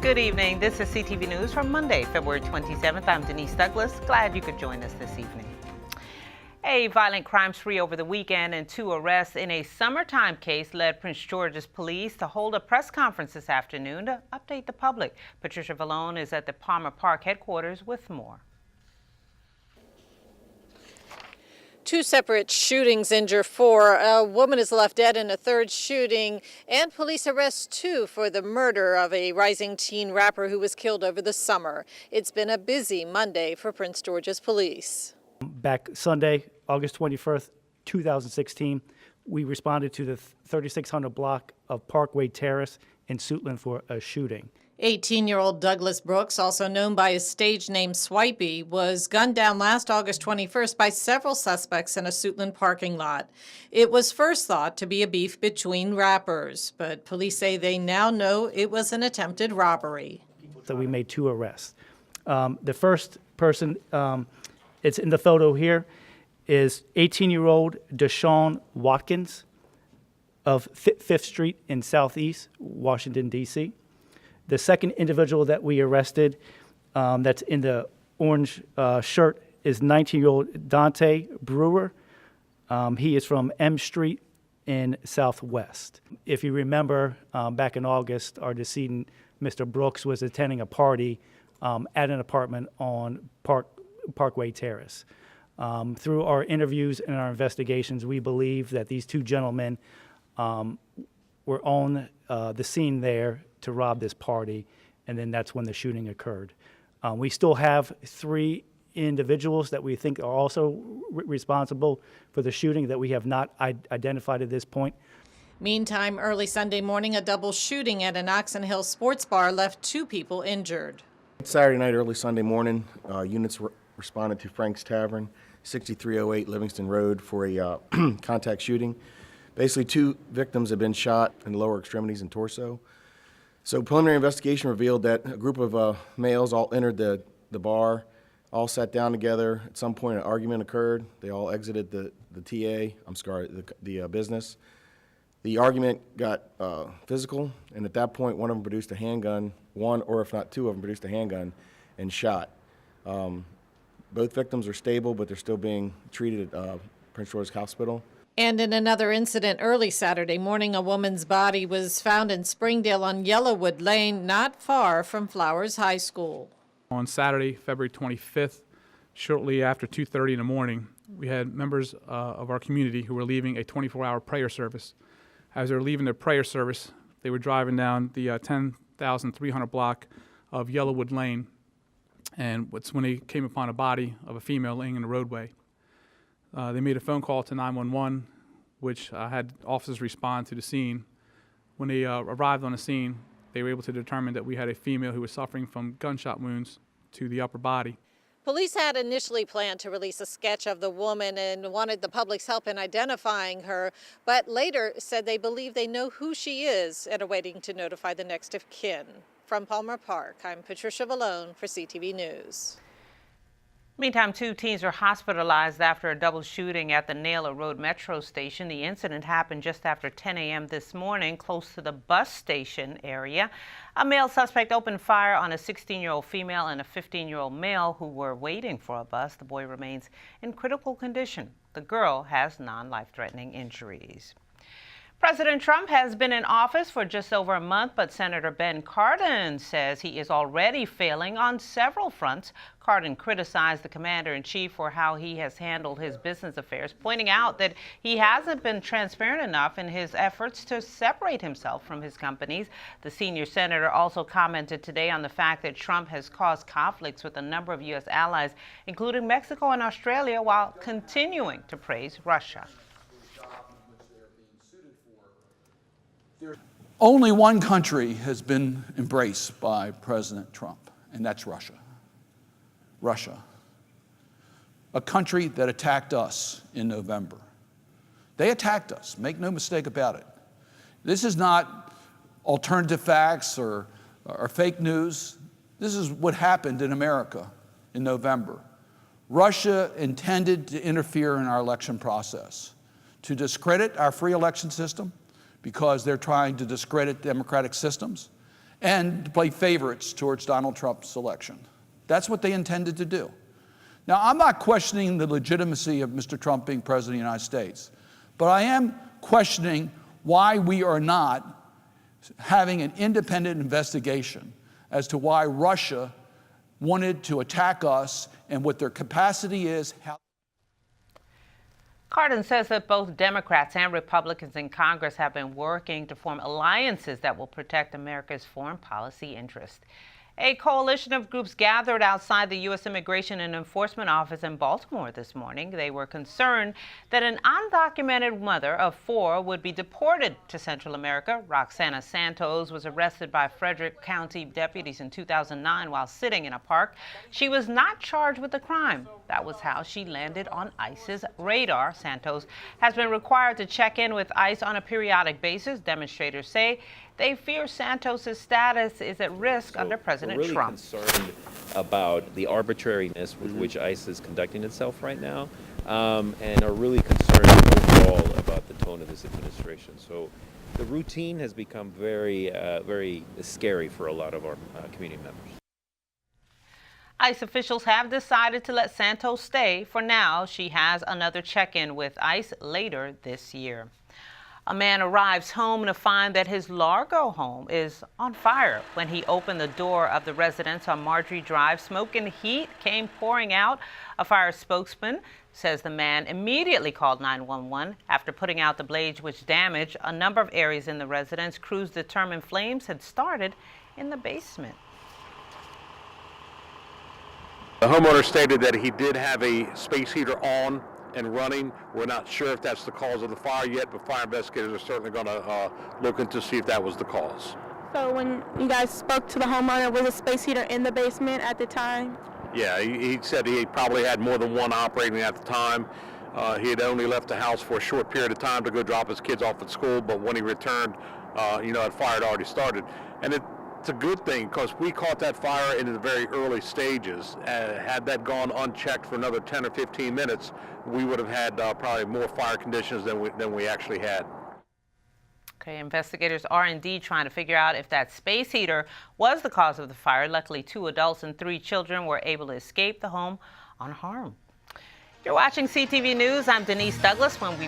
Good evening. This is CTV News for Monday, February 27th. I'm Denise Douglas. Glad you could join us this evening. A violent crime spree over the weekend and 2 arrests in a summertime case led Prince George's police to hold a press conference this afternoon to update the public. Patricia Villone is at the Palmer Park headquarters with more. 2 separate shootings injure 4. A woman is left dead in a 3rd shooting, and police arrest 2 for the murder of a rising teen rapper who was killed over the summer. It's been a busy Monday for Prince George's police. Back Sunday, August 21st, 2016, we responded to the 3600 block of Parkway Terrace in Suitland for a shooting. 18-year-old Douglas Brooks, also known by his stage name Swipey, was gunned down last August 21st by several suspects in a Suitland parking lot. It was first thought to be a beef between rappers, but police say they now know it was an attempted robbery. So we made 2 arrests. The first person, it's in the photo here, is 18-year-old Deshaun Watkins of 5th Street in Southeast Washington, D.C. The second individual that we arrested, that's in the orange shirt, is 19-year-old Dante Brewer. He is from M Street in Southwest. If you remember, back in August, our decedent, Mr. Brooks, was attending a party at an apartment on Parkway Terrace. Through our interviews and our investigations, we believe that these 2 gentlemen were on the scene there to rob this party, and then that's when the shooting occurred. We still have 3 individuals that we think are also responsible for the shooting that we have not identified at this point. Meantime, early Sunday morning, a double shooting at an Oxon Hill sports bar left 2 people injured. Saturday night, early Sunday morning, units responded to Frank's Tavern, 6308 Livingston Road, for a contact shooting. Basically, 2 victims have been shot in the lower extremities and torso. So preliminary investigation revealed that a group of males all entered the bar, all sat down together. At some point, an argument occurred. They all exited the business. The argument got physical, and at that point, one of them produced a handgun, one or if not 2 of them produced a handgun and shot. Both victims are stable, but they're still being treated at Prince George's Hospital. And in another incident early Saturday morning, a woman's body was found in Springdale on Yellowwood Lane, not far from Flowers High School. On Saturday, February 25th, shortly after 2:30 in the morning, we had members of our community who were leaving a 24-hour prayer service. As they were leaving their prayer service, they were driving down the 10,300 block of Yellowwood Lane, and it's when they came upon a body of a female laying in the roadway. They made a phone call to 911, which had officers respond to the scene. When they arrived on the scene, they were able to determine that we had a female who was suffering from gunshot wounds to the upper body. Police had initially planned to release a sketch of the woman and wanted the public's help in identifying her, but later said they believe they know who she is and are waiting to notify the next of kin. From Palmer Park, I'm Patricia Villone for CTV News. Meantime, 2 teens are hospitalized after a double shooting at the Naylor Road Metro Station. The incident happened just after 10 a.m. this morning, close to the bus station area. A male suspect opened fire on a 16-year-old female and a 15-year-old male who were waiting for a bus. The boy remains in critical condition. The girl has non-life-threatening injuries. President Trump has been in office for just over a month, but Senator Ben Cardin says he is already failing on several fronts. Cardin criticized the commander-in-chief for how he has handled his business affairs, pointing out that he hasn't been transparent enough in his efforts to separate himself from his companies. The senior senator also commented today on the fact that Trump has caused conflicts with a number of U.S. allies, including Mexico and Australia, while continuing to praise Russia. Only one country has been embraced by President Trump, and that's Russia. Russia, a country that attacked us in November. They attacked us, make no mistake about it. This is not alternative facts or fake news. This is what happened in America in November. Russia intended to interfere in our election process, to discredit our free election system, because they're trying to discredit democratic systems, and to play favorites towards Donald Trump's election. That's what they intended to do. Now, I'm not questioning the legitimacy of Mr. Trump being president of the United States, but I am questioning why we are not having an independent investigation as to why Russia wanted to attack us and what their capacity is. Cardin says that both Democrats and Republicans in Congress have been working to form alliances that will protect America's foreign policy interests. A coalition of groups gathered outside the U.S. Immigration and Enforcement Office in Baltimore this morning. They were concerned that an undocumented mother of 4 would be deported to Central America. Roxana Santos was arrested by Frederick County deputies in 2009 while sitting in a park. She was not charged with the crime. That was how she landed on ICE's radar. Santos has been required to check in with ICE on a periodic basis. Demonstrators say they fear Santos' status is at risk under President Trump. We're really concerned about the arbitrariness with which ICE is conducting itself right now, and are really concerned overall about the tone of this administration. So the routine has become very, very scary for a lot of our community members. ICE officials have decided to let Santos stay. For now, she has another check-in with ICE later this year. A man arrives home to find that his Largo home is on fire. When he opened the door of the residence on Marjorie Drive, smoke and heat came pouring out. A fire spokesman says the man immediately called 911 after putting out the blaze, which damaged a number of areas in the residence. Crews determined flames had started in the basement. The homeowner stated that he did have a space heater on and running. We're not sure if that's the cause of the fire yet, but fire investigators are certainly going to look into see if that was the cause. So when you guys spoke to the homeowner, was a space heater in the basement at the time? Yeah, he said he probably had more than one operating at the time. He had only left the house for a short period of time to go drop his kids off at school, but when he returned, that fire had already started. And it's a good thing because we caught that fire in the very early stages. Had that gone unchecked for another 10 or 15 minutes, we would have had probably more fire conditions than we actually had. Okay, investigators are indeed trying to figure out if that space heater was the cause of the fire. Luckily, 2 adults and 3 children were able to escape the home unharmed. You're watching CTV News. I'm Denise Douglas. When we